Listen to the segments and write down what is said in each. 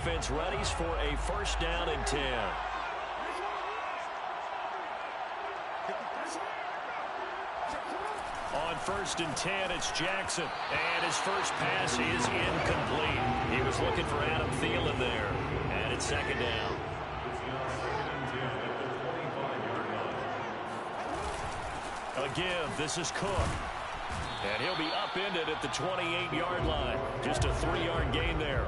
offense readies for a 1st down and 10. On 1st and 10, it's Jackson. And his first pass is incomplete. He was looking for Adam Thielen there. And it's 2nd down. Again, this is Cook. And he'll be upended at the 28-yard line. Just a 3-yard gain there.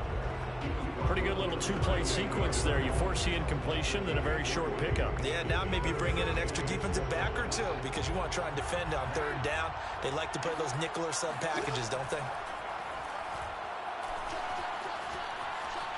Pretty good little 2-play sequence there. You force the incompletion, then a very short pickup. Yeah, now maybe bring in an extra defensive back or two because you want to try and defend on 3rd down. They like to play those nickel or sub packages, don't they?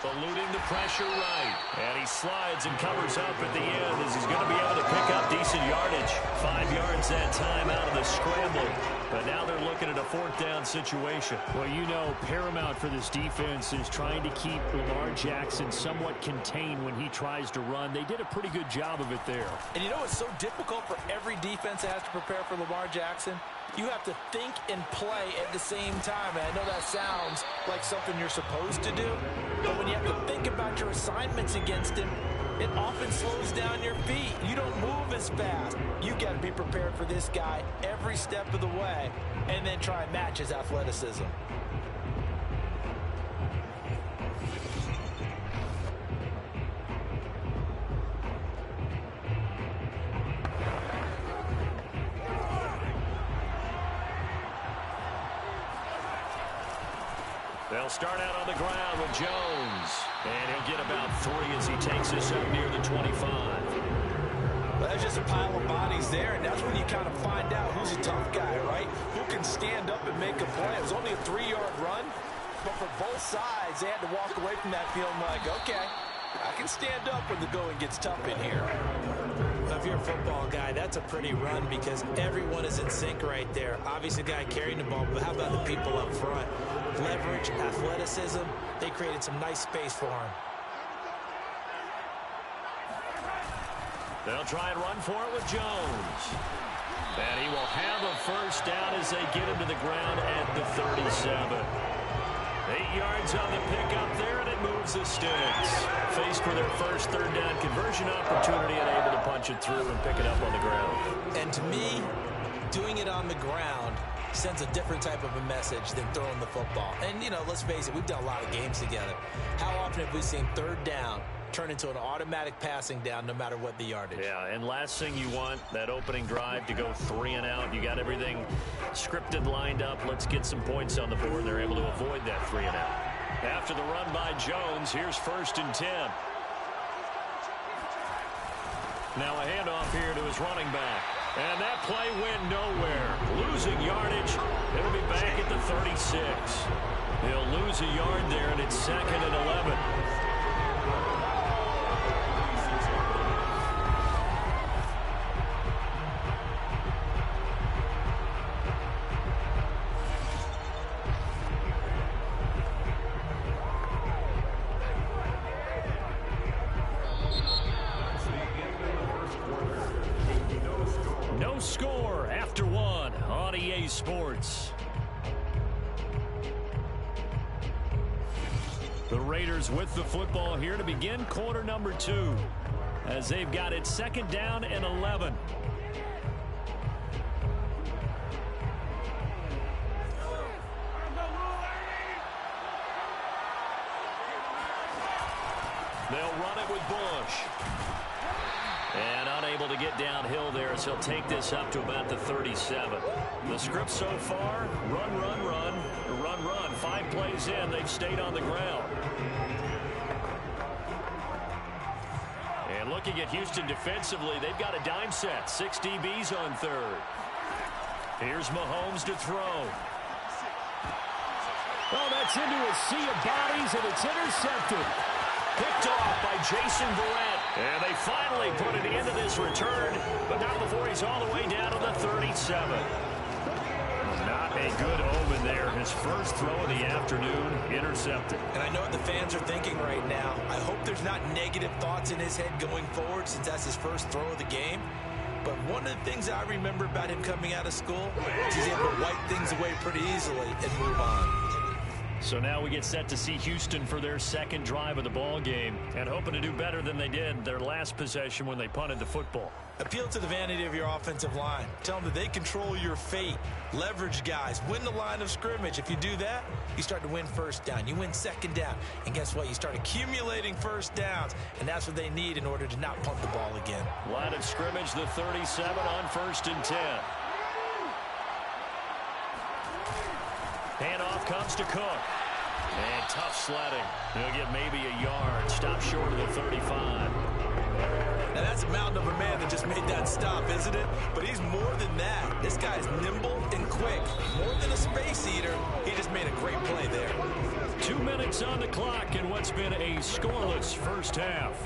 Eluding the pressure right. And he slides and covers up at the end as he's going to be able to pick up decent yardage. 5 yards that time out of the scramble. But now they're looking at a 4th down situation. Well, you know, paramount for this defense is trying to keep Lamar Jackson somewhat contained when he tries to run. They did a pretty good job of it there. And you know what's so difficult for every defense that has to prepare for Lamar Jackson? You have to think and play at the same time. And I know that sounds like something you're supposed to do. But when you have to think about your assignments against him, it often slows down your feet. You don't move as fast. You got to be prepared for this guy every step of the way and then try and match his athleticism. They'll start out on the ground with Jones. And he'll get about 3 as he takes us up near the 25. Well, that's just a pile of bodies there, and that's when you kind of find out who's a tough guy, right? Who can stand up and make a play. It was only a 3-yard run, but for both sides, they had to walk away from that feeling like, okay, I can stand up when the going gets tough in here. Well, if you're a football guy, that's a pretty run because everyone is in sync right there. Obviously, the guy carrying the ball, but how about the people up front? Leverage, athleticism, they created some nice space for him. They'll try and run for it with Jones. And he will have a 1st down as they get him to the ground at the 37. 8 yards on the pickup there, and it moves the sticks. Faced with their first 3rd down conversion opportunity and able to punch it through and pick it up on the ground. And to me, doing it on the ground sends a different type of a message than throwing the football. And, you know, let's face it, we've done a lot of games together. How often have we seen 3rd down turn into an automatic passing down no matter what the yardage? Yeah, and last thing you want, that opening drive to go 3 and out. You got everything scripted, lined up. Let's get some points on the board. They're able to avoid that 3 and out. After the run by Jones, here's 1st and 10. Now a handoff here to his running back. And that play went nowhere. Losing yardage. It'll be back at the 36. He'll lose a yard there, and it's 2nd and 11. No score after 1 on EA Sports. The Raiders with the football here to begin quarter number 2 as they've got it 2nd down and 11. They'll run it with Bush. And unable to get downhill there as he'll take this up to about the 37. The script so far, run, run, run, run, run. 5 plays in, they've stayed on the ground. And looking at Houston defensively, they've got a dime set. 6 DBs on 3rd. Here's Mahomes to throw. Oh, that's into a sea of bodies, and it's intercepted. Picked off by Jason Verrett. And they finally put an end to this return, but not before he's all the way down to the 37. Not a good omen there. His first throw of the afternoon, intercepted. And I know what the fans are thinking right now. I hope there's not negative thoughts in his head going forward since that's his first throw of the game. But one of the things I remember about him coming out of school is he's able to wipe things away pretty easily and move on. So now we get set to see Houston for their second drive of the ball game, and hoping to do better than they did their last possession when they punted the football. Appeal to the vanity of your offensive line. Tell them that they control your fate. Leverage guys. Win the line of scrimmage. If you do that, you start to win first down. You win second down. And guess what? You start accumulating first downs. And that's what they need in order to not punt the ball again. Line of scrimmage, the 37 on 1st and 10. Handoff comes to Cook. And tough sledding. He'll get maybe a yard. Stop short of the 35. Now that's a mountain of a man that just made that stop, isn't it? But he's more than that. This guy's nimble and quick. More than a space eater, he just made a great play there. 2 minutes on the clock in what's been a scoreless first half.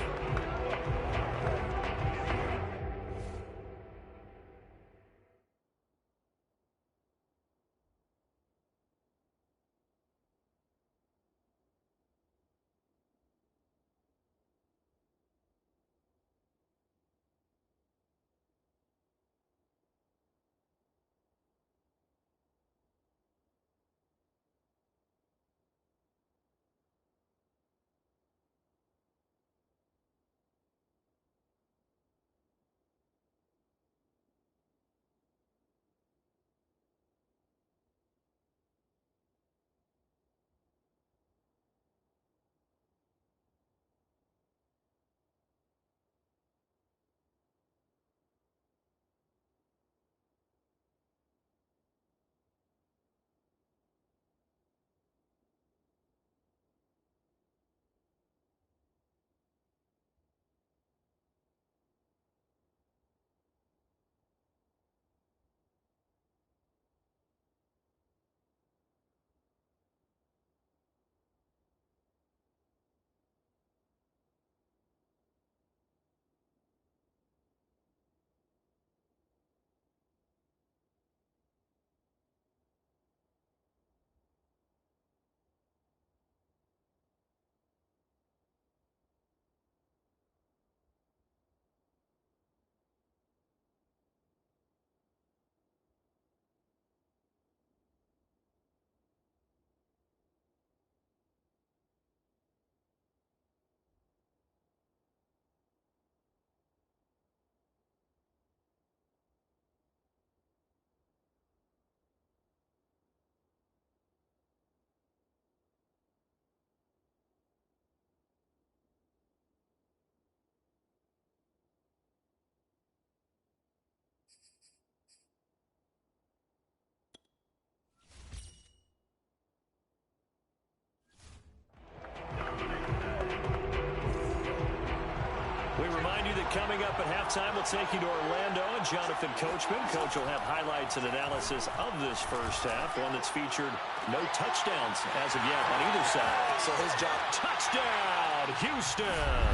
Coming up at halftime, we'll take you to Orlando and Jonathan Coachman. Coach will have highlights and analysis of this first half, one that's featured no touchdowns as of yet on either side. So his job, touchdown, Houston.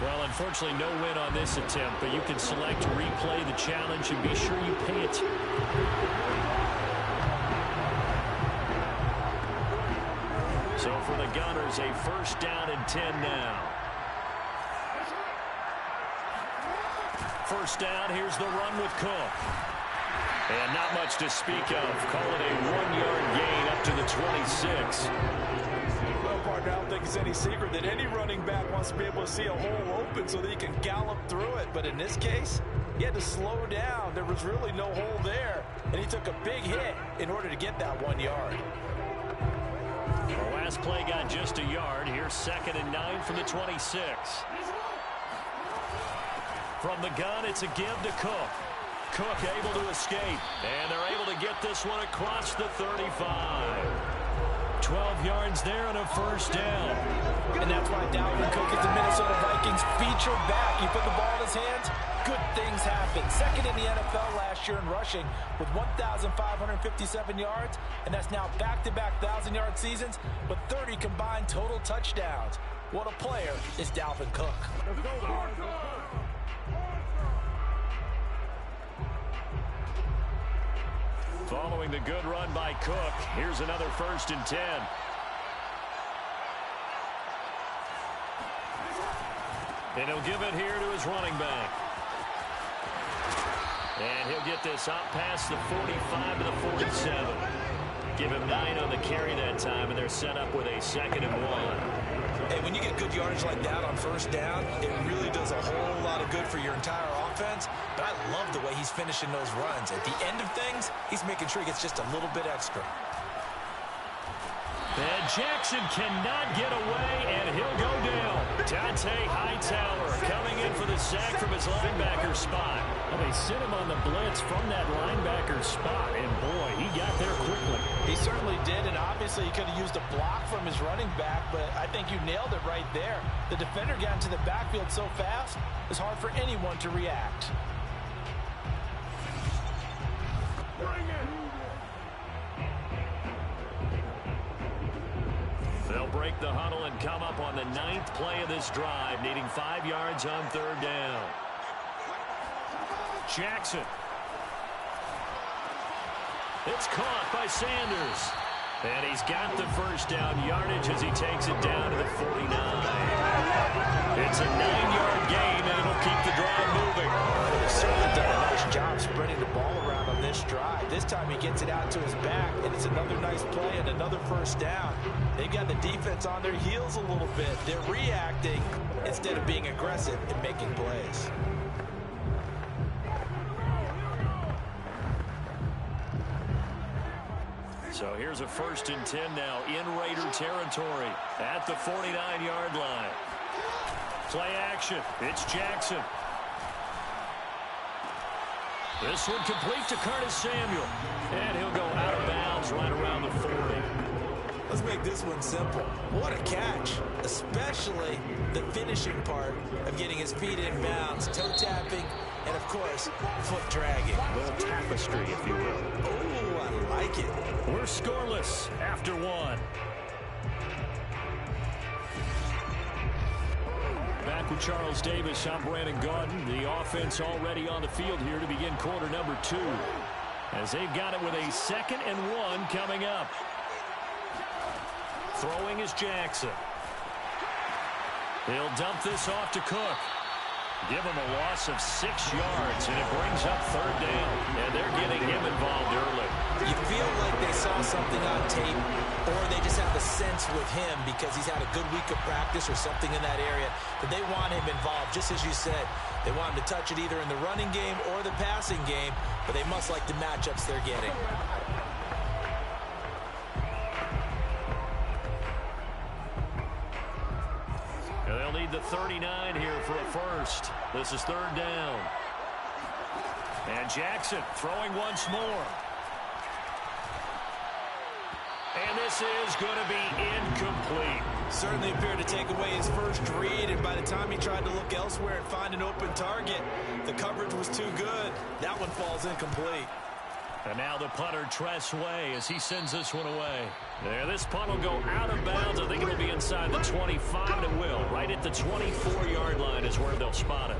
Well, unfortunately, no win on this attempt, but you can select to replay the challenge and be sure you pay it. So for the Gunners, a 1st down and 10 now. 1st down, here's the run with Cook. And not much to speak of. Call it a 1-yard gain up to the 26. Well, partner, I don't think it's any secret that any running back wants to be able to see a hole open so that he can gallop through it. But in this case, he had to slow down. There was really no hole there. And he took a big hit in order to get that 1 yard. The last play got just a yard. Here's 2nd and 9 from the 26. From the gun, it's a give to Cook. Cook able to escape. And they're able to get this one across the 35. 12 yards there and a 1st down. And that's why Dalvin Cook is the Minnesota Vikings featured back. You put the ball in his hands, good things happen. 2nd in the NFL last year in rushing with 1,557 yards. And that's now back-to-back 1,000-yard seasons with 30 combined total touchdowns. What a player is Dalvin Cook. Let's go, Following the good run by Cook, here's another 1st and 10. And he'll give it here to his running back. And he'll get this out past the 45 to the 47. Give him 9 on the carry that time, and they're set up with a 2nd and 1. Hey, when you get good yardage like that on first down, it really does a whole lot of good for your entire offense. But I love the way he's finishing those runs. At the end of things, he's making sure he gets just a little bit extra. And Jackson cannot get away, and he'll go down. Dante Hightower coming in for the sack from his linebacker spot. Well, they sent him on the blitz from that linebacker spot, and boy, he got there quickly. He certainly did, and obviously he could have used a block from his running back, but I think you nailed it right there. The defender got into the backfield so fast, it's hard for anyone to react. They'll break the huddle and come up on the 9th play of this drive, needing 5 yards on 3rd down. Jackson. It's caught by Sanders. And he's got the first down yardage as he takes it down to the 49. It's a 9-yard gain, and it'll keep the drive moving. They've certainly done a nice job spreading the ball around on this drive. This time he gets it out to his back, and it's another nice play and another first down. They've got the defense on their heels a little bit. They're reacting instead of being aggressive and making plays. So here's a 1st and 10 now in Raider territory at the 49-yard line. Play action. It's Jackson. This one complete to Curtis Samuel. And he'll go out of bounds right around the 40. Let's make this one simple. What a catch, especially the finishing part of getting his feet in bounds, toe tapping, and, of course, foot dragging. A little tapestry, if you will. Oh, I like it. We're scoreless after 1. Back with Charles Davis, I'm Brandon Gaudin. The offense already on the field here to begin quarter number 2. As they've got it with a 2nd and 1 coming up. Throwing is Jackson. He'll dump this off to Cook. Give him a loss of 6 yards, and it brings up 3rd down. And they're getting him involved early. You feel like they saw something on tape, or they just have a sense with him because he's had a good week of practice or something in that area, that they want him involved, just as you said. They want him to touch it either in the running game or the passing game, but they must like the matchups they're getting. They'll need the 39 here for a first. This is 3rd down. And Jackson throwing once more. And this is going to be incomplete. Certainly appeared to take away his first read, and by the time he tried to look elsewhere and find an open target, the coverage was too good. That one falls incomplete. And now the punter, Tress Way, as he sends this one away. There, this punt will go out of bounds. I think it'll be inside the 25, and it will. Right at the 24-yard line is where they'll spot it.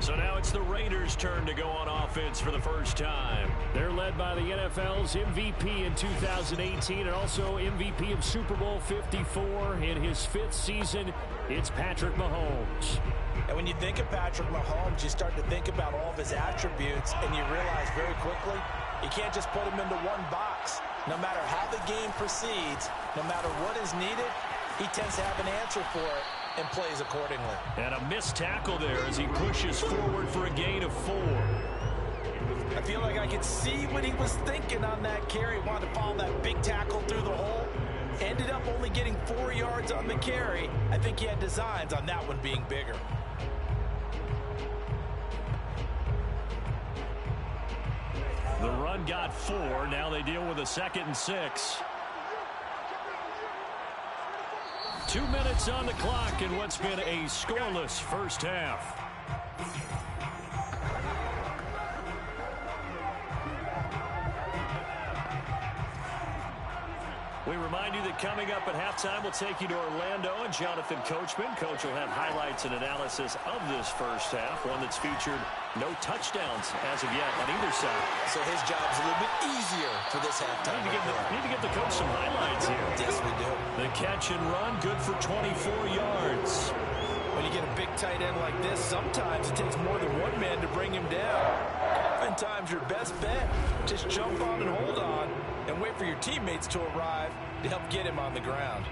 So now it's the Raiders' turn to go on offense for the first time. They're led by the NFL's MVP in 2018 and also MVP of Super Bowl 54 in his 5th season. It's Patrick Mahomes. And when you think of Patrick Mahomes, you start to think about all of his attributes, and you realize very quickly you can't just put him into one box. No matter how the game proceeds, no matter what is needed, he tends to have an answer for it and plays accordingly. And a missed tackle there as he pushes forward for a gain of 4. I feel like I could see what he was thinking on that carry. Wanted to follow that big tackle through the hole. Ended up only getting 4 yards on the carry. I think he had designs on that one being bigger. The run got 4. Now they deal with a 2nd and 6. 2 minutes on the clock in what's been a scoreless first half. We remind you that coming up at halftime, we'll take you to Orlando and Jonathan Coachman. Coach will have highlights and analysis of this first half, one that's featured no touchdowns as of yet on either side. So his job's a little bit easier for this halftime. Need to get the coach some highlights here. Yes, we do. The catch and run, good for 24 yards. When you get a big tight end like this, sometimes it takes more than one man to bring him down. Oftentimes, your best bet, just jump on and hold on and wait for your teammates to arrive to help get him on the ground.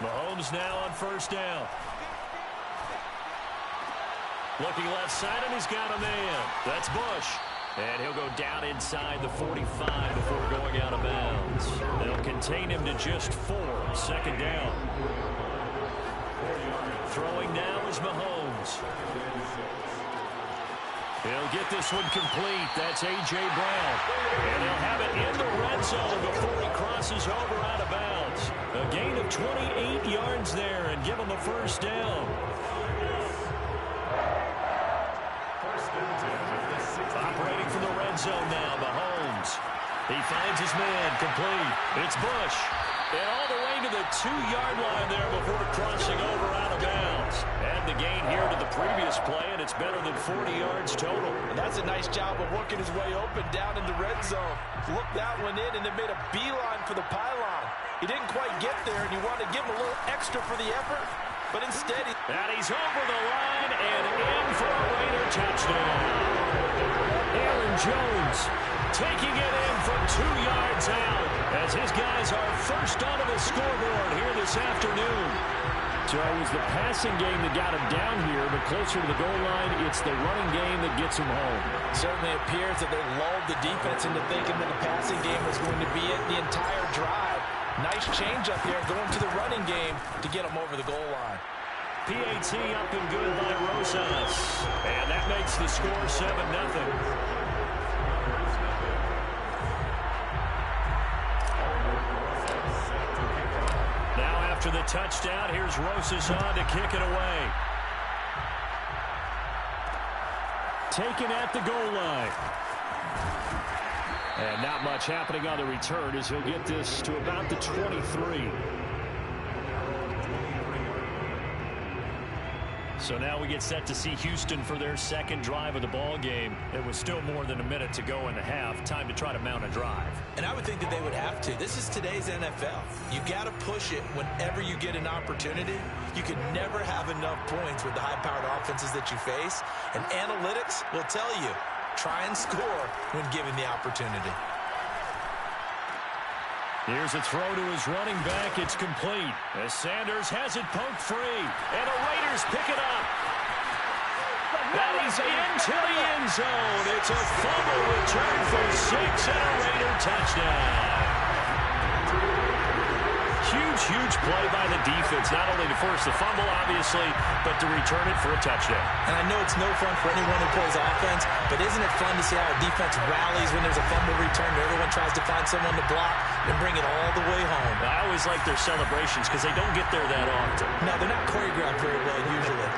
Mahomes now on first down. Looking left side, and he's got a man. That's Bush. And he'll go down inside the 45 before going out of bounds. They'll contain him to just 4. Second down. Throwing now is Mahomes. He'll get this one complete. That's A.J. Brown. And he'll have it in the red zone before he crosses over out of bounds. A gain of 28 yards there and give him a first down. Operating from the red zone now, Mahomes. He finds his man, complete. It's Bush. And all the way to the 2-yard line there before crossing over out of bounds. And the gain here to the previous play, and it's better than 40 yards total. And that's a nice job of working his way open down in the red zone. Looked that one in, and it made a beeline for the pylon. He didn't quite get there, and you wanted to give him a little extra for the effort. But instead, and he's over the line and in for a Raider touchdown. Aaron Jones taking it in from 2 yards out as his guys are first onto the scoreboard here this afternoon. So it was the passing game that got him down here, but closer to the goal line, it's the running game that gets him home. Certainly appears that they lulled the defense into thinking that the passing game was going to be it the entire drive. Nice change up there going to the running game to get him over the goal line. PAT up and good by Rosas. And that makes the score 7-0. Now after the touchdown, here's Rosas on to kick it away. Taken at the goal line. And not much happening on the return as he'll get this to about the 23. So now we get set to see Houston for their second drive of the ball game. It was still more than a minute to go in the half. Time to try to mount a drive. And I would think that they would have to. This is today's NFL. You got to push it whenever you get an opportunity. You can never have enough points with the high-powered offenses that you face. And analytics will tell you, try and score when given the opportunity. Here's a throw to his running back. It's complete as Sanders has it poked free. And the Raiders pick it up. And he's into the end zone. It's a fumble return for 6 and a Raider touchdown. Huge play by the defense. Not only to force the fumble, obviously, but to return it for a touchdown. And I know it's no fun for anyone who plays offense, but isn't it fun to see how a defense rallies when there's a fumble return and everyone tries to find someone to block and bring it all the way home? I always like their celebrations because they don't get there that often. No, they're not choreographed very well usually.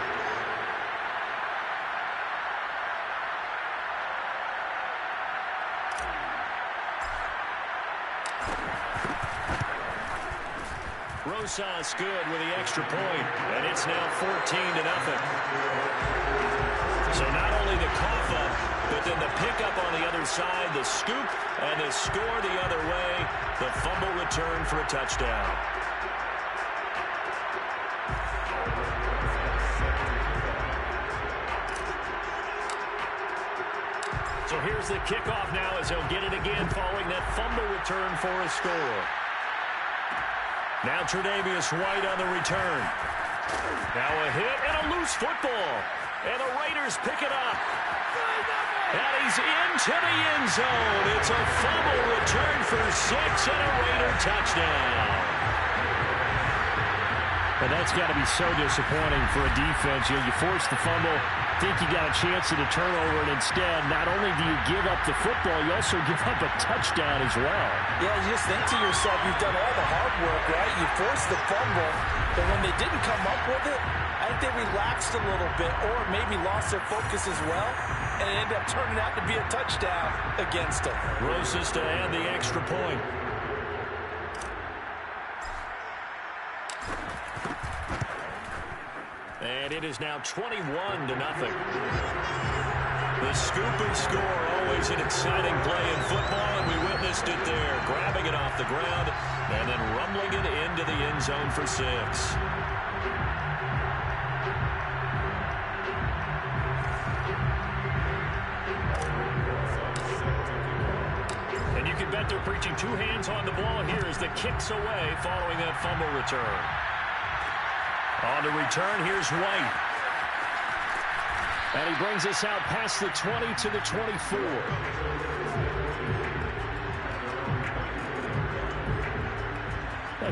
Rosas good with the extra point, and it's now 14-0. So not only the cough up, but then the pickup on the other side, the scoop, and the score the other way, the fumble return for a touchdown. So here's the kickoff now as he'll get it again following that fumble return for a score. Now Tre'Davious White on the return. Now a hit and a loose football. And the Raiders pick it up. And he's into the end zone. It's a fumble return for 6 and a Raider touchdown. And that's got to be so disappointing for a defense. You force the fumble, think you got a chance at a turnover, and instead, not only do you give up the football, you also give up a touchdown as well. Yeah, you just think to yourself, you've done all the hard work, right? You forced the fumble, but when they didn't come up with it, I think they relaxed a little bit or maybe lost their focus as well, and it ended up turning out to be a touchdown against them. Rosas to add the extra point. And it is now 21-0. The scoop and score, always an exciting play in football, and we witnessed it there, grabbing it off the ground and then rumbling it into the end zone for 6. And you can bet they're preaching 2 hands on the ball here as the kick's away following that fumble return. On the return, here's White. And he brings us out past the 20 to the 24.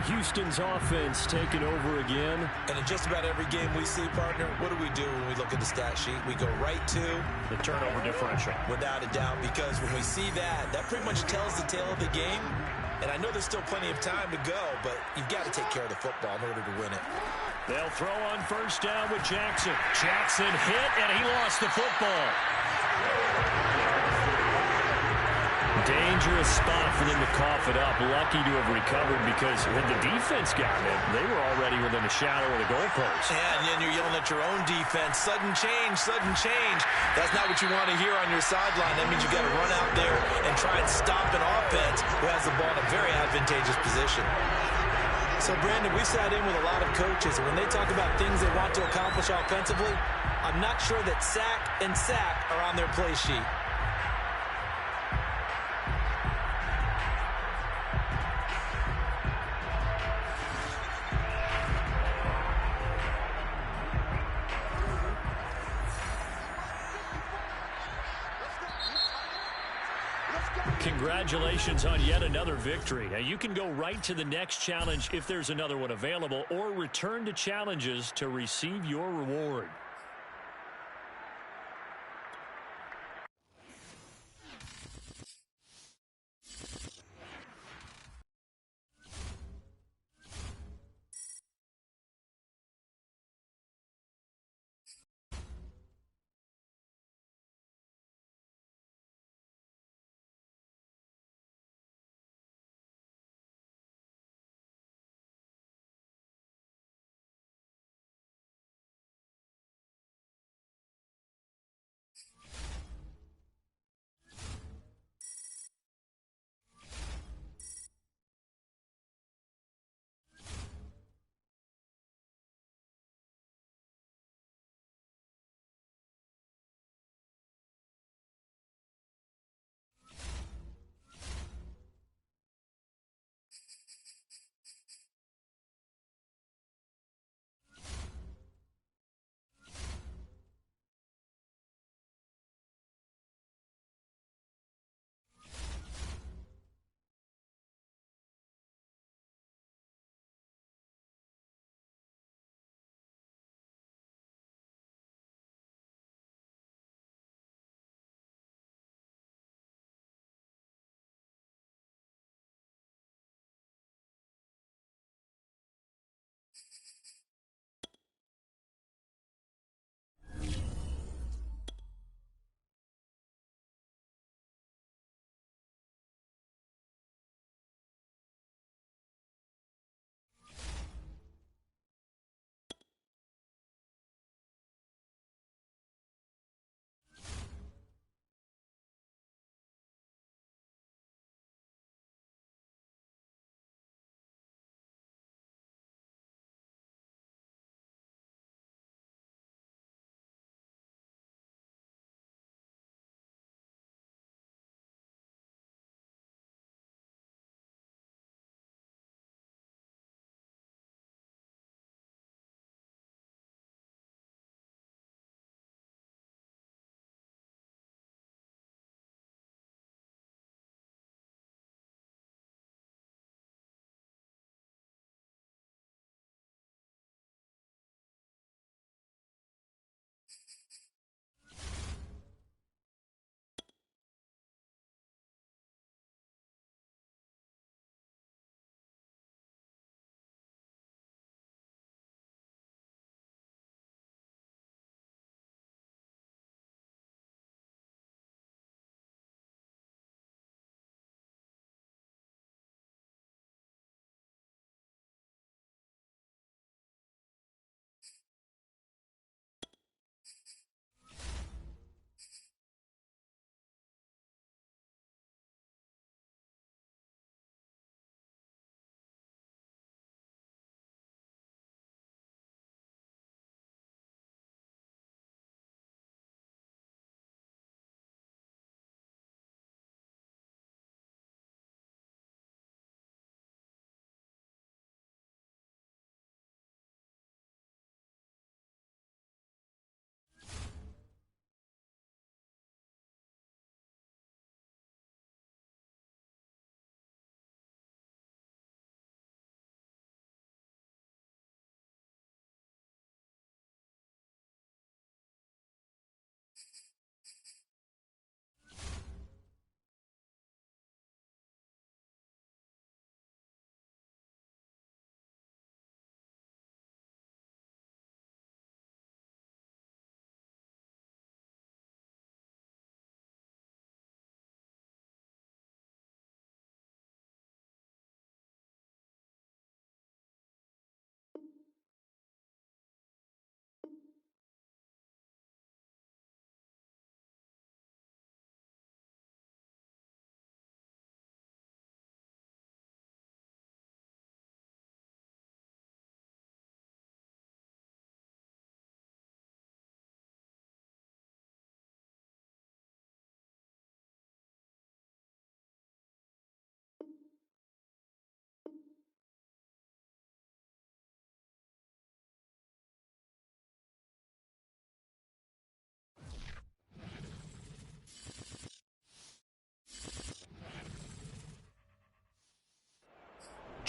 Houston's offense taking over again. And in just about every game we see, partner, what do we do when we look at the stat sheet? We go right to the turnover differential. Without a doubt, because when we see that, that pretty much tells the tale of the game. And I know there's still plenty of time to go, but you've got to take care of the football in order to win it. They'll throw on first down with Jackson. Jackson hit, and he lost the football. Dangerous spot for them to cough it up. Lucky to have recovered because when the defense got it, they were already within a shadow of the goalpost. Yeah, and then you're yelling at your own defense. Sudden change, sudden change. That's not what you want to hear on your sideline. That means you've got to run out there and try and stop an offense who has the ball in a very advantageous position. So, Brandon, we sat in with a lot of coaches, and when they talk about things they want to accomplish offensively, I'm not sure that sack and sack are on their play sheet. Congratulations on yet another victory. Now, you can go right to the next challenge if there's another one available, or return to challenges to receive your reward.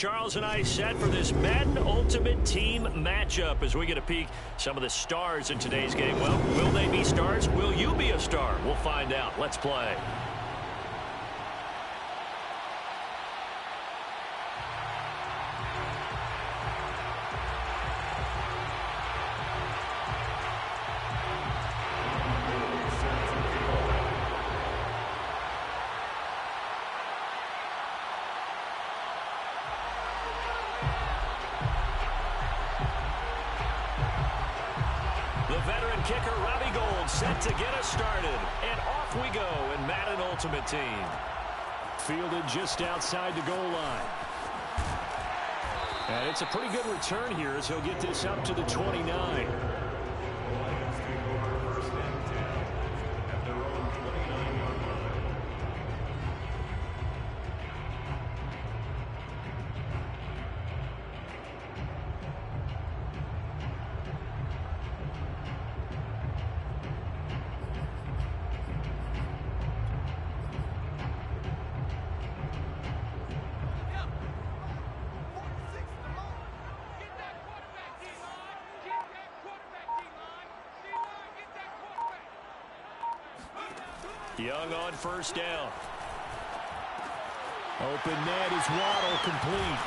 Charles and I set for this Madden Ultimate Team matchup as we get a peek some of the stars in today's game. Well, will they be stars? Will you be a star? We'll find out. Let's play. Set to get us started, and off we go in Madden Ultimate Team. Fielded just outside the goal line. And it's a pretty good return here as he'll get this up to the 29. Young on first down. Open net is Waddle, complete.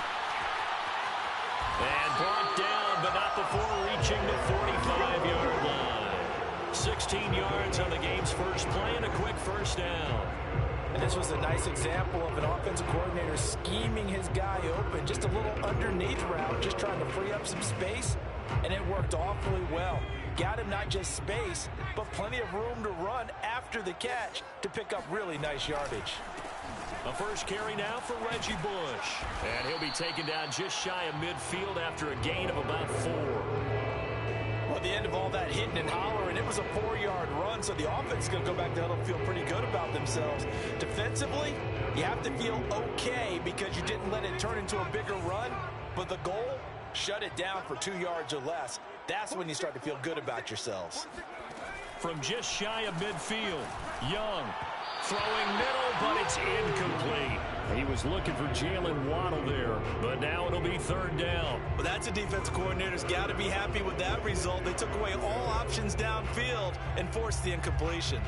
And brought down, but not before reaching the 45-yard line. 16 yards on the game's first play and a quick first down. And this was a nice example of an offensive coordinator scheming his guy open. Just a little underneath route, just trying to free up some space, and it worked awfully well. Got him not just space, but plenty of room to run after the catch to pick up really nice yardage. A first carry now for Reggie Bush. And he'll be taken down just shy of midfield after a gain of about 4. Well, at the end of all that hitting and hollering, it was a 4-yard run, so the offense is going to go back to huddle and feel pretty good about themselves. Defensively, you have to feel okay because you didn't let it turn into a bigger run, but the goal, shut it down for 2 yards or less. That's when you start to feel good about yourselves. From just shy of midfield, Young throwing middle, but it's incomplete. He was looking for Jalen Waddle there, but now it'll be third down. Well, that's a defensive coordinator's got to be happy with that result. They took away all options downfield and forced the incompletion.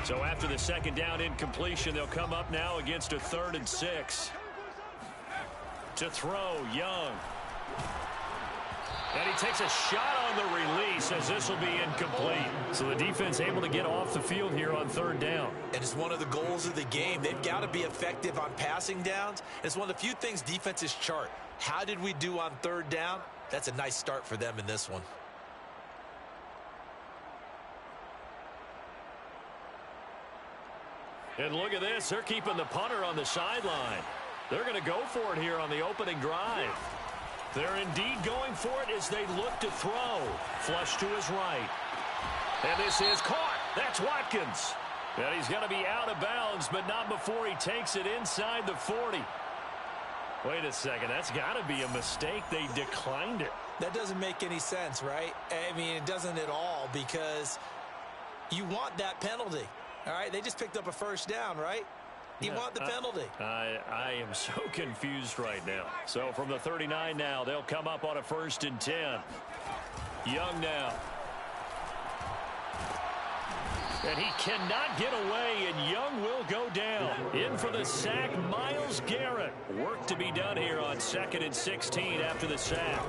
So after the second down incompletion, they'll come up now against a 3rd and 6. To throw, Young. And he takes a shot on the release as this will be incomplete. So the defense able to get off the field here on 3rd down. And it's one of the goals of the game. They've got to be effective on passing downs. It's one of the few things defenses chart. How did we do on 3rd down? That's a nice start for them in this one. And look at this. They're keeping the punter on the sideline. They're going to go for it here on the opening drive. They're indeed going for it as they look to throw. Flush to his right. And this is caught. That's Watkins. And he's going to be out of bounds, but not before he takes it inside the 40. Wait a second. That's got to be a mistake. They declined it. That doesn't make any sense, right? I mean, it doesn't at all because you want that penalty. All right, they just picked up a first down, right? You want the penalty. I am so confused right now. So from the 39 now, they'll come up on a 1st and 10. Young now. And he cannot get away, and Young will go down. In for the sack, Myles Garrett. Work to be done here on 2nd and 16 after the sack.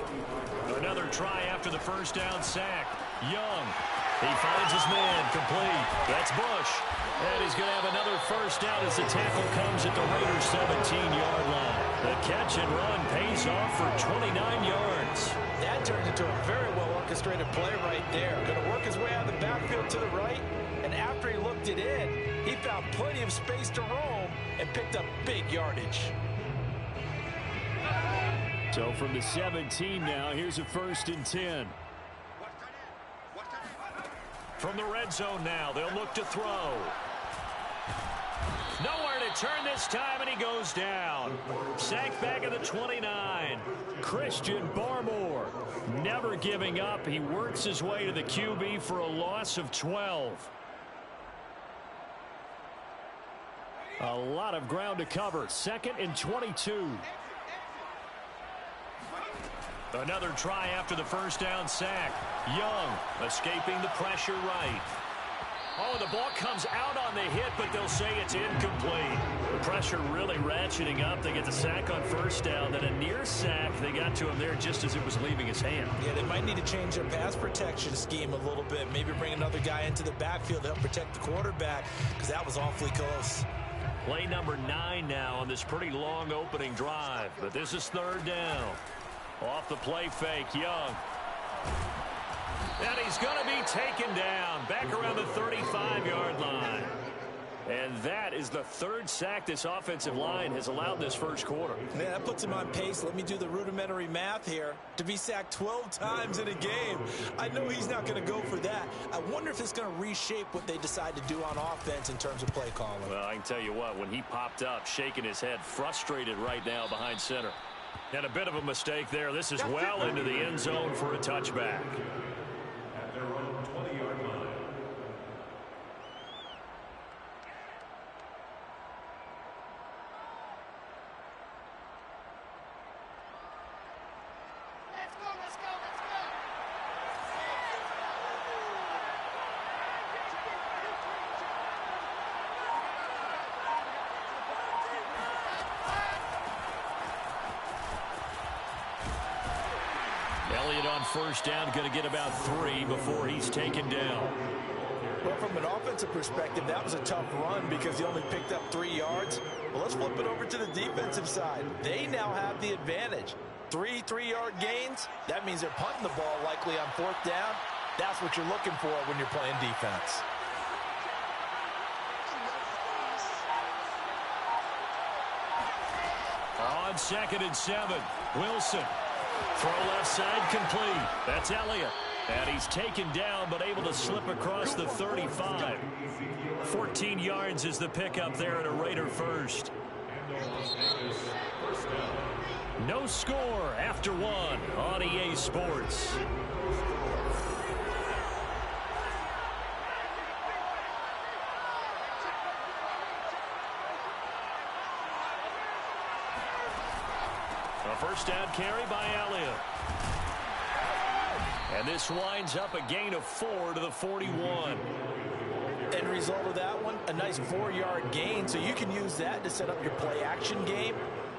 Another try after the first down sack. Young. He finds his man, complete. That's Bush. And he's going to have another first down as the tackle comes at the Raiders' 17-yard line. The catch and run pays off for 29 yards. That turned into a very well-orchestrated play right there. Going to work his way out of the backfield to the right. And after he looked it in, he found plenty of space to roam and picked up big yardage. So from the 17 now, here's a 1st and 10. From the red zone now, they'll look to throw. Nowhere to turn this time, and he goes down. Sacked back at the 29. Christian Barmore never giving up. He works his way to the QB for a loss of 12. A lot of ground to cover. 2nd and 22. Another try after the first down sack. Young escaping the pressure right. Oh, the ball comes out on the hit, but they'll say it's incomplete. The pressure really ratcheting up. They get the sack on first down. Then a near sack. They got to him there just as it was leaving his hand. Yeah, they might need to change their pass protection scheme a little bit. Maybe bring another guy into the backfield to help protect the quarterback, because that was awfully close. Play number 9 now on this pretty long opening drive. But this is 3rd down. Off the play fake, Young. And he's going to be taken down back around the 35-yard line. And that is the 3rd sack this offensive line has allowed this first quarter. Man, that puts him on pace. Let me do the rudimentary math here. To be sacked 12 times in a game, I know he's not going to go for that. I wonder if it's going to reshape what they decide to do on offense in terms of play calling. Well, I can tell you what, when he popped up, shaking his head, frustrated right now behind center. And a bit of a mistake there. This is well into the end zone for a touchback. At their own 20-yard line. First down, going to get about 3 before he's taken down. Well, from an offensive perspective, that was a tough run because he only picked up 3 yards. Well, let's flip it over to the defensive side. They now have the advantage. 3 3-yard gains. That means they're punting the ball likely on 4th down. That's what you're looking for when you're playing defense. On 2nd and 7, Wilson. Throw left side complete. That's Elliott. And he's taken down but able to slip across the 35. 14 yards is the pickup there at a Raider first. No score after 1 on EA Sports. A first down carry by Elliott. And this winds up a gain of 4 to the 41. End result of that one, a nice 4-yard gain. So you can use that to set up your play action game,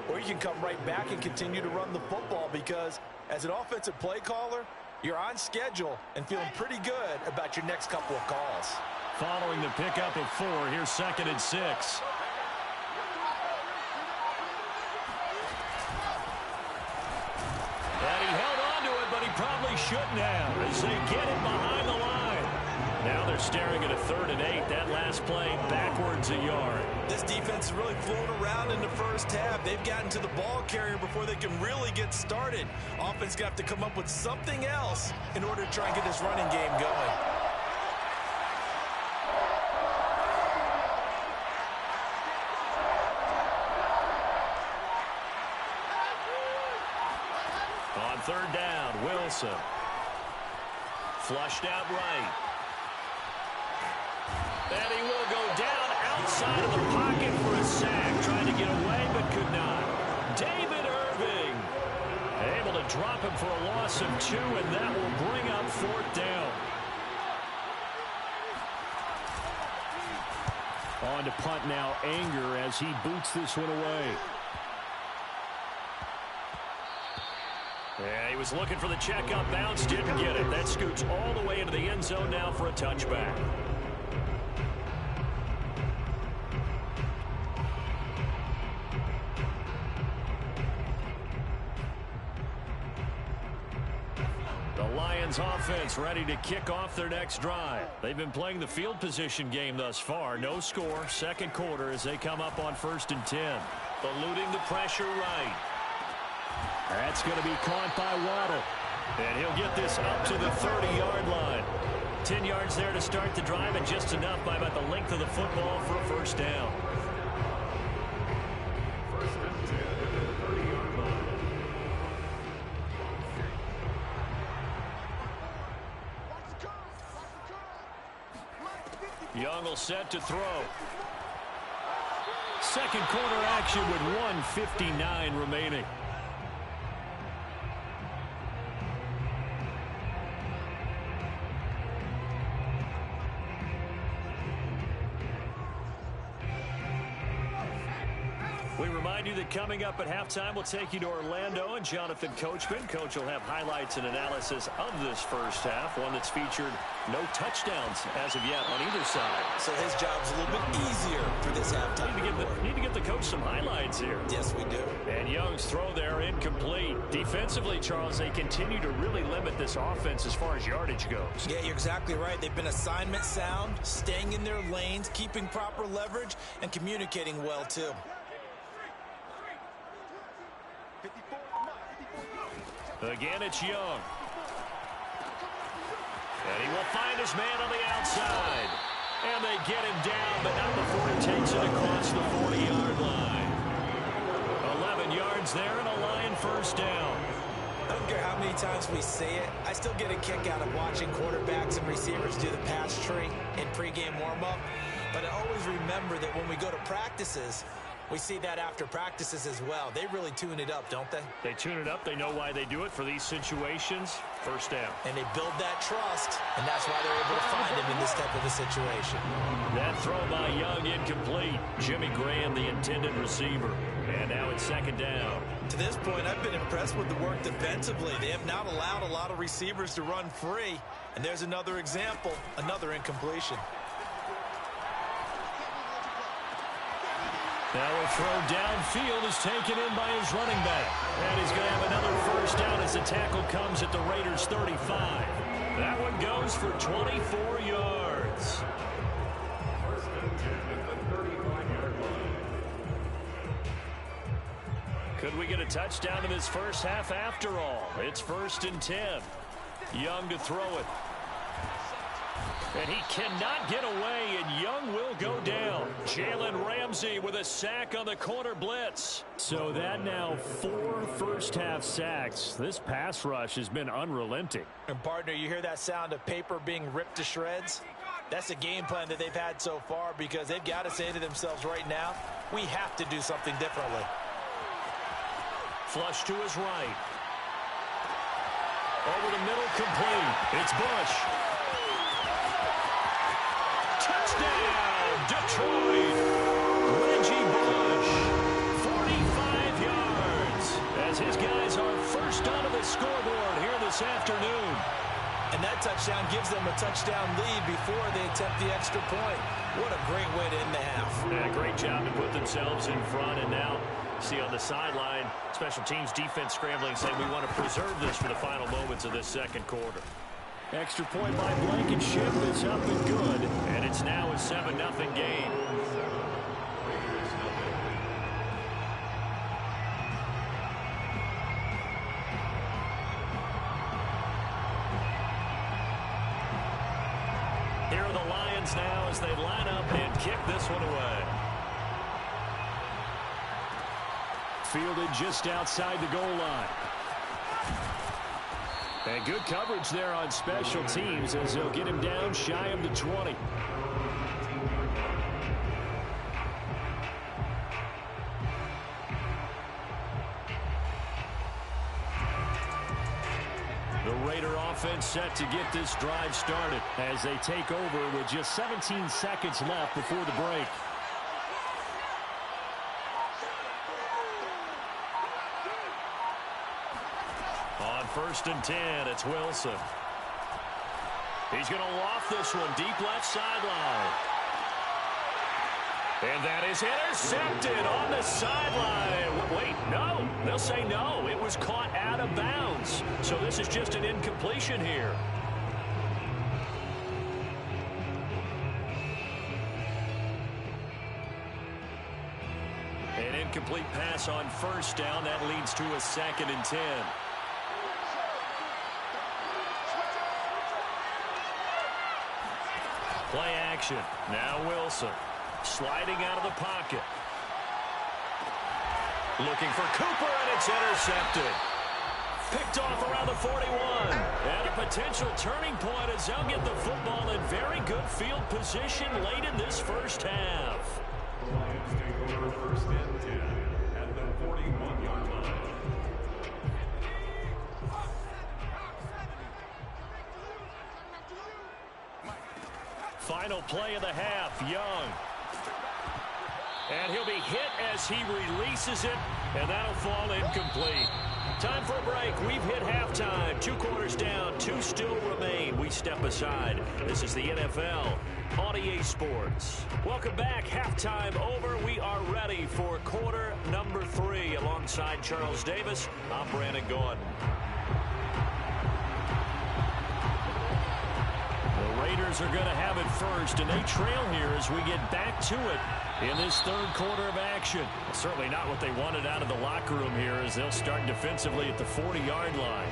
or you can come right back and continue to run the football, because as an offensive play caller, you're on schedule and feeling pretty good about your next couple of calls. Following the pickup of 4, here's 2nd and 6. Probably shouldn't have as they get it behind the line. Now they're staring at a 3rd and 8. That last play backwards a yard. This defense is really flown around in the first half. They've gotten to the ball carrier before they can really get started. Offense got to come up with something else in order to try and get this running game going. On 3rd down, Wilson. Flushed out right. And he will go down outside of the pocket for a sack. Trying to get away, but could not. David Irving able to drop him for a loss of 2, and that will bring up 4th down. On to punt now, Anger, as he boots this one away. Yeah, he was looking for the check-up bounce, didn't get it. That scoots all the way into the end zone now for a touchback. The Lions offense ready to kick off their next drive. They've been playing the field position game thus far. No score, 2nd quarter as they come up on 1st and 10. Eluding the pressure right. That's going to be caught by Waddle. And he'll get this up to the 30-yard line. 10 yards there to start the drive, and just enough by about the length of the football for a first down. First and 10 at the 30-yard line. Young will set to throw. Second quarter action with 1:59 remaining. We remind you that coming up at halftime, we'll take you to Orlando and Jonathan Coachman. Coach will have highlights and analysis of this first half, one that's featured no touchdowns as of yet on either side. So his job's a little bit easier for this halftime. Need to give the coach some highlights here. Yes, we do. And Young's throw there incomplete. Defensively, Charles, they continue to really limit this offense as far as yardage goes. Yeah, you're exactly right. They've been assignment sound, staying in their lanes, keeping proper leverage, and communicating well, too. Again, it's Young. And he will find his man on the outside. And they get him down, but not before he takes it across the 40-yard line. 11 yards there and a Lion first down. I don't care how many times we say it, I still get a kick out of watching quarterbacks and receivers do the pass tree in pregame warm-up. But I always remember that when we go to practices, we see that after practices as well. They really tune it up, don't they? They tune it up. They know why they do it for these situations. First down. And they build that trust, and that's why they're able to find him in this type of a situation. That throw by Young incomplete. Jimmy Graham, the intended receiver. And now it's second down. To this point, I've been impressed with the work defensively. They have not allowed a lot of receivers to run free. And there's another example, another incompletion. Now a throw downfield is taken in by his running back. And he's going to have another first down as the tackle comes at the Raiders' 35. That one goes for 24 yards. First and 10 at the 35-yard line. Could we get a touchdown in this first half after all? It's first and 10. Young to throw it. And he cannot get away, and Young will go down. Jalen Ramsey with a sack on the corner blitz. So that now 4 first-half sacks. This pass rush has been unrelenting. And, partner, you hear that sound of paper being ripped to shreds? That's the game plan that they've had so far because they've got to say to themselves right now, we have to do something differently. Flush to his right. Over the middle, complete. It's Bush. Touchdown, Detroit. Reggie Bush, 45 yards. As his guys are first onto the scoreboard here this afternoon. And that touchdown gives them a touchdown lead before they attempt the extra point. What a great way to end the half. Yeah, great job to put themselves in front. And now, see on the sideline, special teams defense scrambling, saying we want to preserve this for the final moments of this second quarter. Extra point by Blankenship is up and good. And it's now a 7-0 game. Here are the Lions now as they line up and kick this one away. Fielded just outside the goal line. And good coverage there on special teams as they'll get him down shy of the 20. The Raider offense set to get this drive started as they take over with just 17 seconds left before the break. On first and 10, it's Wilson. He's going to loft this one deep left sideline. And that is intercepted on the sideline. Wait, no. They'll say no. It was caught out of bounds. So this is just an incompletion here. An incomplete pass on first down. That leads to a 2nd and 10. Play action. Now Wilson. Sliding out of the pocket. Looking for Cooper, and it's intercepted. Picked off around the 41. And a potential turning point as they'll get the football in very good field position late in this first half. for first and 10 at the 41-yard line. Final play of the half, Young. And he'll be hit as he releases it, and that'll fall incomplete. Time for a break. We've hit halftime. 2 quarters down, 2 still remain. We step aside. This is the NFL on EA Sports. Welcome back. Halftime over. We are ready for quarter number 3. Alongside Charles Davis, I'm Brandon Gordon. The Raiders are going to have it first, and they trail here as we get back to it in this third quarter of action. Certainly not what they wanted out of the locker room here as they'll start defensively at the 40-yard line.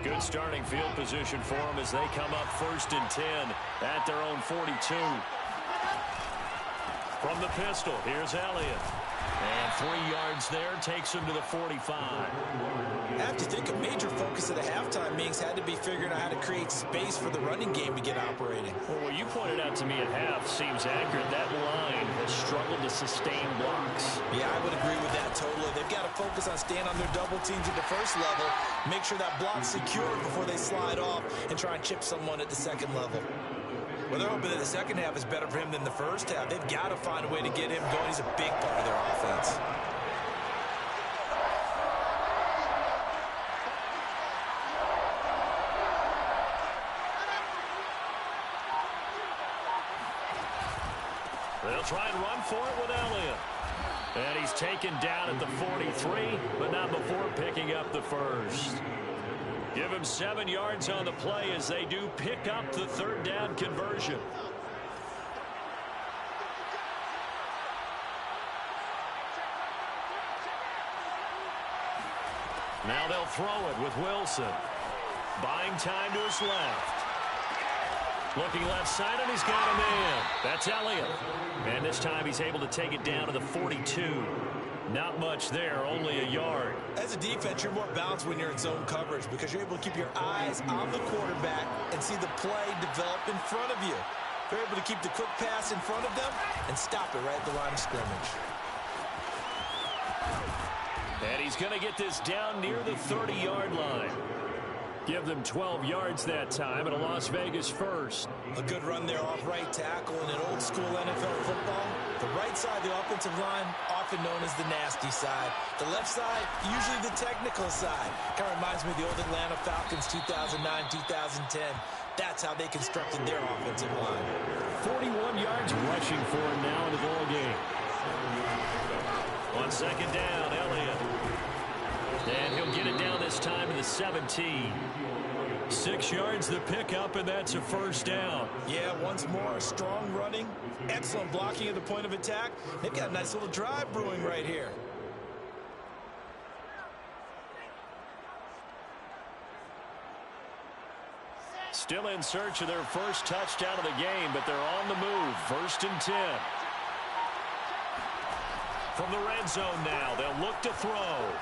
Good starting field position for them as they come up 1st and 10 at their own 42. From the pistol, here's Elliott. And 3 yards there takes him to the 45. I have to think a major focus of the halftime meetings had to be figuring out how to create space for the running game to get operating. Well, what you pointed out to me at half seems accurate. That line has struggled to sustain blocks. Yeah, I would agree with that totally. They've got to focus on staying on their double teams at the first level, make sure that block's secured before they slide off and try and chip someone at the second level. Well, they're hoping that the second half is better for him than the first half. They've got to find a way to get him going. He's a big part of their offense. They'll try and run for it with Elliott. And he's taken down at the 43, but not before picking up the first. Give him 7 yards on the play as they do pick up the 3rd down conversion. Now they'll throw it with Wilson. Buying time to his left. Looking left side, and he's got a man. That's Elliott. And this time he's able to take it down to the 42. Not much there, only a yard. As a defense, you're more balanced when you're in zone coverage because you're able to keep your eyes on the quarterback and see the play develop in front of you. You're able to keep the quick pass in front of them and stop it right at the line of scrimmage. And he's going to get this down near the 30-yard line. Give them 12 yards that time and a Las Vegas first. A good run there off right tackle in an old school NFL football. The right side of the offensive line, often known as the nasty side. The left side, usually the technical side. Kind of reminds me of the old Atlanta Falcons 2009, 2010. That's how they constructed their offensive line. 41 yards rushing for him now in the ball game. On 2nd down, Elliott. And he'll get it down this time to the 17. 6 yards the pickup, and that's a 1st down. Yeah, once more, strong running, excellent blocking at the point of attack. They've got a nice little drive brewing right here. Still in search of their first touchdown of the game, but they're on the move. 1st and 10. From the red zone now, they'll look to throw.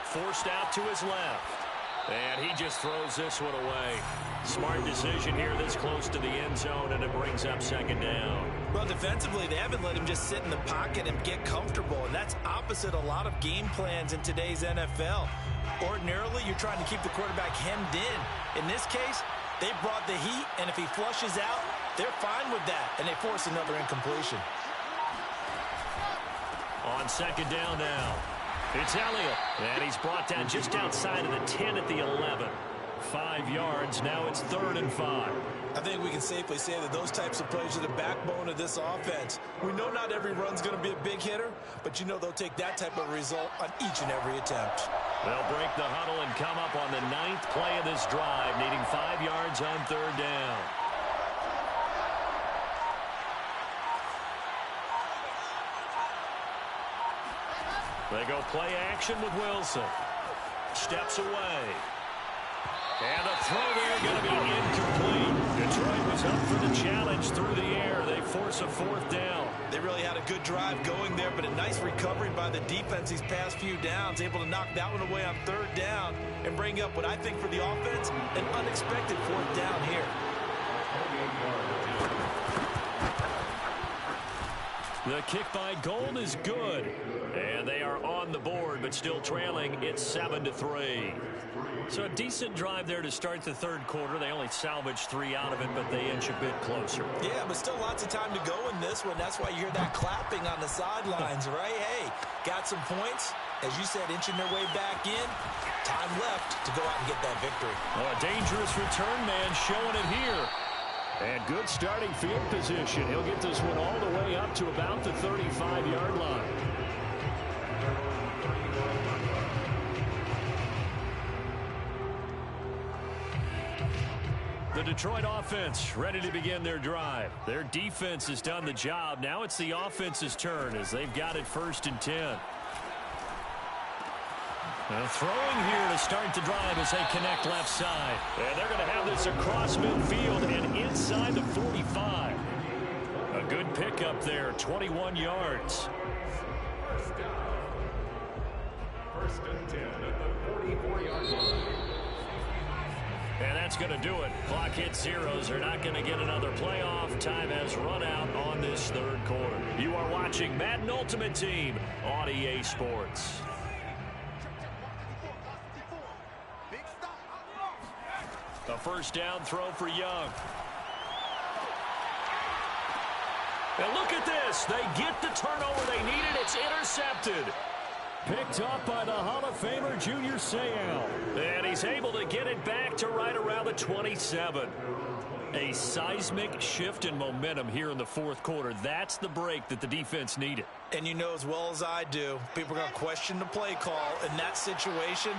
Forced out to his left. And he just throws this one away. Smart decision here this close to the end zone, and it brings up 2nd down. Well, defensively, they haven't let him just sit in the pocket and get comfortable, and that's opposite a lot of game plans in today's NFL. Ordinarily, you're trying to keep the quarterback hemmed in. In this case, they brought the heat, and if he flushes out, they're fine with that, and they force another incompletion. On 2nd down now. It's Elliott, and he's brought down just outside of the 10 at the 11. 5 yards, now it's 3rd and 5. I think we can safely say that those types of plays are the backbone of this offense. We know not every run's going to be a big hitter, but you know they'll take that type of result on each and every attempt. They'll break the huddle and come up on the 9th play of this drive, needing 5 yards on 3rd down. They go play action with Wilson. Steps away. And the throw there going to be incomplete. Detroit was He's up for the challenge through the air. They force a fourth down. They really had a good drive going there, but a nice recovery by the defense these past few downs, able to knock that one away on third down and bring up what I think for the offense, an unexpected fourth down here. The kick by Gold is good. And they are on the board, but still trailing. It's 7-3. So a decent drive there to start the third quarter. They only salvaged 3 out of it, but they inch a bit closer. Yeah, but still lots of time to go in this one. That's why you hear that clapping on the sidelines, right? Hey, got some points. As you said, inching their way back in. Time left to go out and get that victory. Oh, a dangerous return man showing it here. And good starting field position. He'll get this one all the way up to about the 35-yard line. The Detroit offense ready to begin their drive. Their defense has done the job. Now it's the offense's turn as they've got it 1st and 10. Throwing here to start the drive as they connect left side. And they're going to have this across midfield and inside the 45. A good pickup there, 21 yards. First and 10 at the 44-yard line. And that's going to do it. Clock hits zeros. They're not going to get another playoff. Time has run out on this third quarter. You are watching Madden Ultimate Team on EA Sports. A first down throw for Young. And look at this. They get the turnover they needed. It's intercepted. Picked up by the Hall of Famer Junior Seau. And he's able to get it back to right around the 27. A seismic shift in momentum here in the fourth quarter. That's the break that the defense needed. And you know as well as I do, people are going to question the play call in that situation.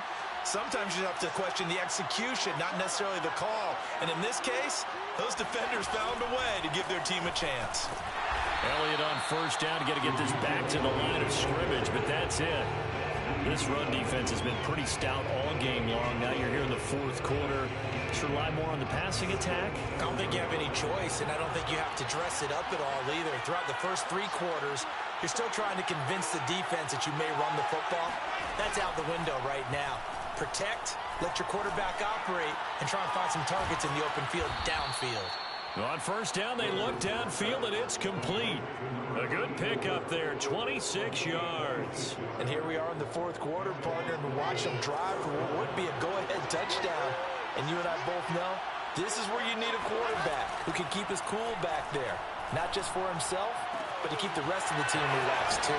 Sometimes you have to question the execution, not necessarily the call. And in this case, those defenders found a way to give their team a chance. Elliott on first down. Got to get this back to the line of scrimmage, but that's it. This run defense has been pretty stout all game long. Now you're here in the fourth quarter. Should rely more on the passing attack? I don't think you have any choice, and I don't think you have to dress it up at all either. Throughout the first 3 quarters, you're still trying to convince the defense that you may run the football. That's out the window right now. Protect, let your quarterback operate, and try and find some targets in the open field downfield. On first down, they look downfield, and it's complete. A good pickup there, 26 yards. And here we are in the fourth quarter, partner, and watch them drive for what would be a go-ahead touchdown. And you and I both know this is where you need a quarterback who can keep his cool back there. Not just for himself, but to keep the rest of the team relaxed too.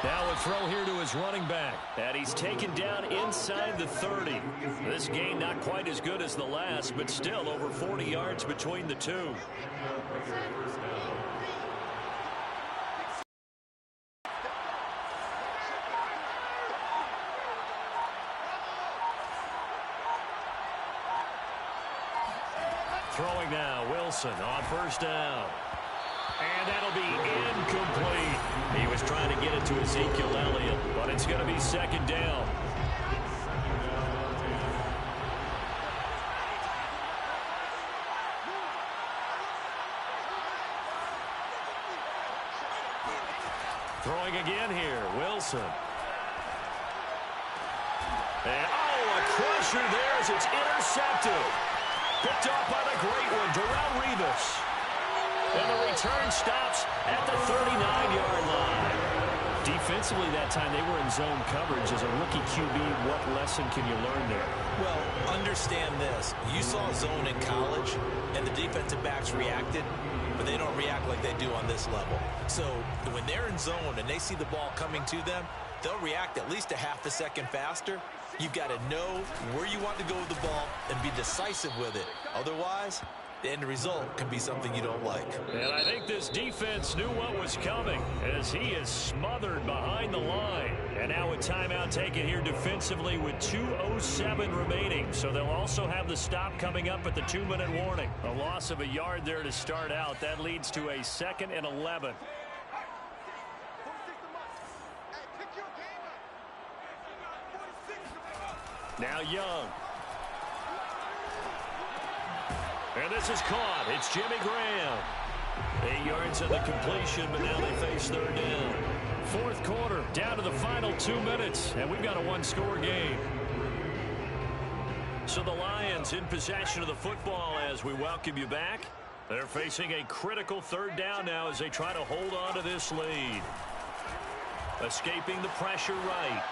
Now a throw here to his running back. And he's taken down inside the 30. This game not quite as good as the last, but still over 40 yards between the two. Throwing now, Wilson on first down. And that'll be incomplete. He was trying to get it to Ezekiel Elliott, but it's going to be second down. Throwing again here, Wilson. And, oh, a crusher there as it's intercepted. Picked off by the great one, Darrelle Revis. And the return stops at the 39-yard line. Defensively that time, they were in zone coverage. As a rookie QB, what lesson can you learn there? Well, understand this. You saw zone in college, and the defensive backs reacted, but they don't react like they do on this level. So when they're in zone and they see the ball coming to them, they'll react at least a half a second faster. You've got to know where you want to go with the ball and be decisive with it. Otherwise, the end result can be something you don't like. And I think this defense knew what was coming as he is smothered behind the line. And now a timeout taken here defensively with 2:07 remaining. So they'll also have the stop coming up at the 2-minute warning. A loss of a yard there to start out. That leads to a 2nd and 11. Now Young. And this is caught. It's Jimmy Graham. 8 yards on the completion, but now they face third down. Fourth quarter, down to the final 2 minutes, and we've got a one-score game. So the Lions in possession of the football as we welcome you back. They're facing a critical third down now as they try to hold on to this lead. Escaping the pressure right.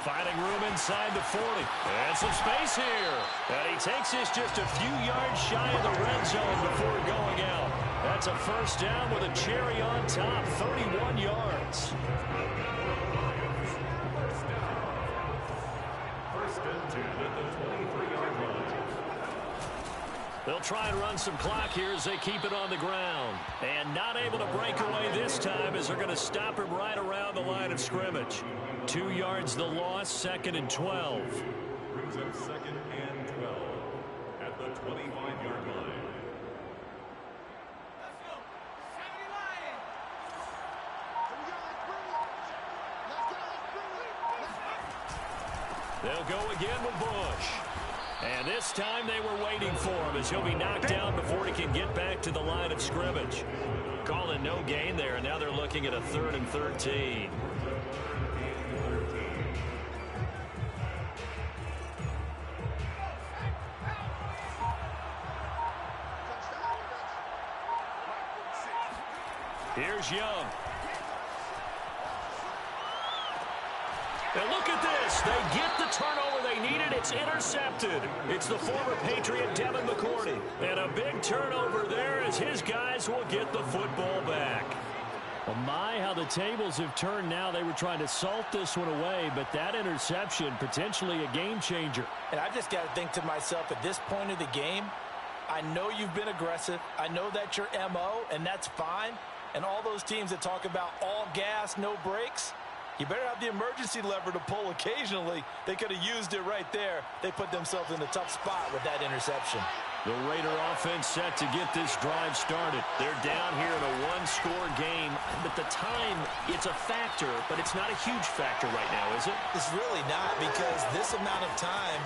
Finding room inside the 40. And some space here. And he takes this just a few yards shy of the red zone before going out. That's a first down with a cherry on top. 31 yards. First and 10 at the 23-yard line. They'll try and run some clock here as they keep it on the ground. And not able to break away this time as they're going to stop him right around the line of scrimmage. 2 yards the loss, 2nd and 12. Brings up 2nd and 12 at the 25-yard line. They'll go again with Bush. And this time they were waiting for him as he'll be knocked down before he can get back to the line of scrimmage. Calling no gain there, and now they're looking at a 3rd and 13. Here's Young. And look at this. They get the turnover they needed. It's intercepted. It's the former Patriot, Devin McCourty. And a big turnover there as his guys will get the football back. Well, my, how the tables have turned now. They were trying to salt this one away, but that interception, potentially a game changer. And I just got to think to myself, at this point of the game, I know you've been aggressive. I know that's your MO, and that's fine. And all those teams that talk about all gas, no brakes, you better have the emergency lever to pull occasionally. They could have used it right there. They put themselves in a tough spot with that interception. The Raider offense set to get this drive started. They're down here in a one-score game. But the time, it's a factor, but it's not a huge factor right now, is it? It's really not, because this amount of time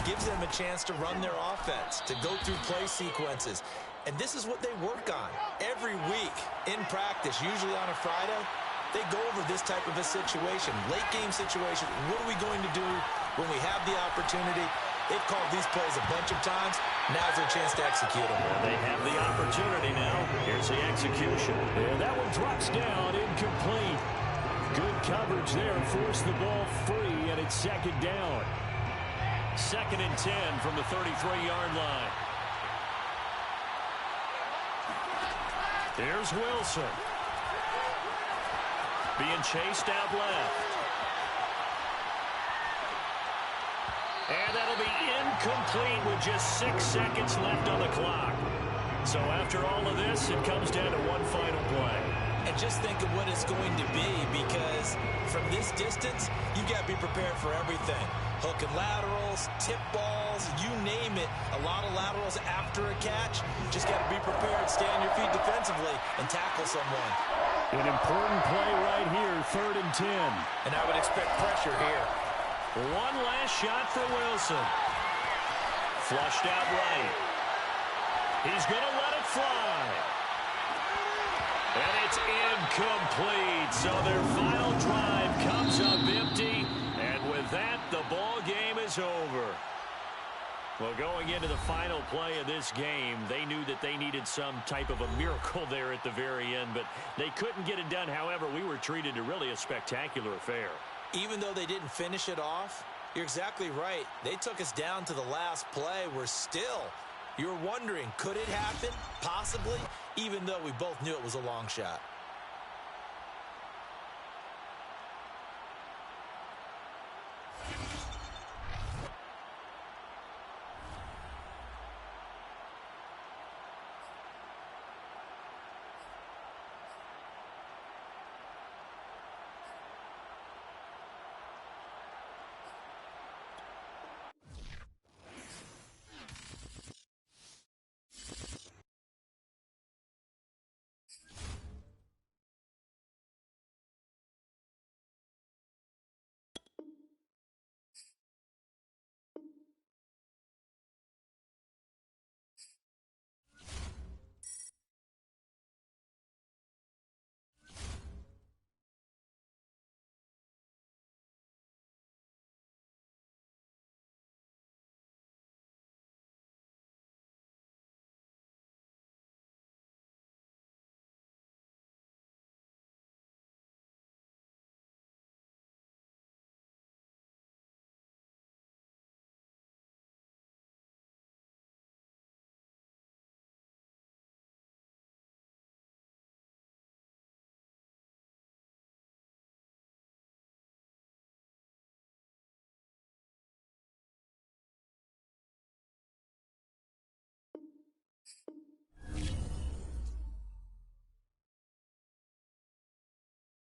gives them a chance to run their offense, to go through play sequences. And this is what they work on every week in practice, usually on a Friday. They go over this type of a situation, late game situation. What are we going to do when we have the opportunity? They've called these plays a bunch of times. Now's their chance to execute them. Well, they have the opportunity now. Here's the execution. And that one drops down, incomplete. Good coverage there, forced the ball free, and it's 2nd down. 2nd and 10 from the 33-yard line. Here's Wilson. Being chased out left. And that'll be incomplete with just 6 seconds left on the clock. So after all of this, it comes down to one final play. And just think of what it's going to be, because from this distance, you've got to be prepared for everything. Hook and laterals, tip balls, you name it. A lot of laterals after a catch. Just got to be prepared, stay on your feet defensively, and tackle someone. An important play right here, 3rd and 10. And I would expect pressure here. One last shot for Wilson. Flushed out right. He's going to let it fly. And it's incomplete. So their final drive comes up empty. And with that, the ball game is over. Well, going into the final play of this game, they knew that they needed some type of a miracle there at the very end, but they couldn't get it done. However, we were treated to really a spectacular affair. Even though they didn't finish it off, you're exactly right. They took us down to the last play. You're wondering, could it happen? Possibly, even though we both knew it was a long shot.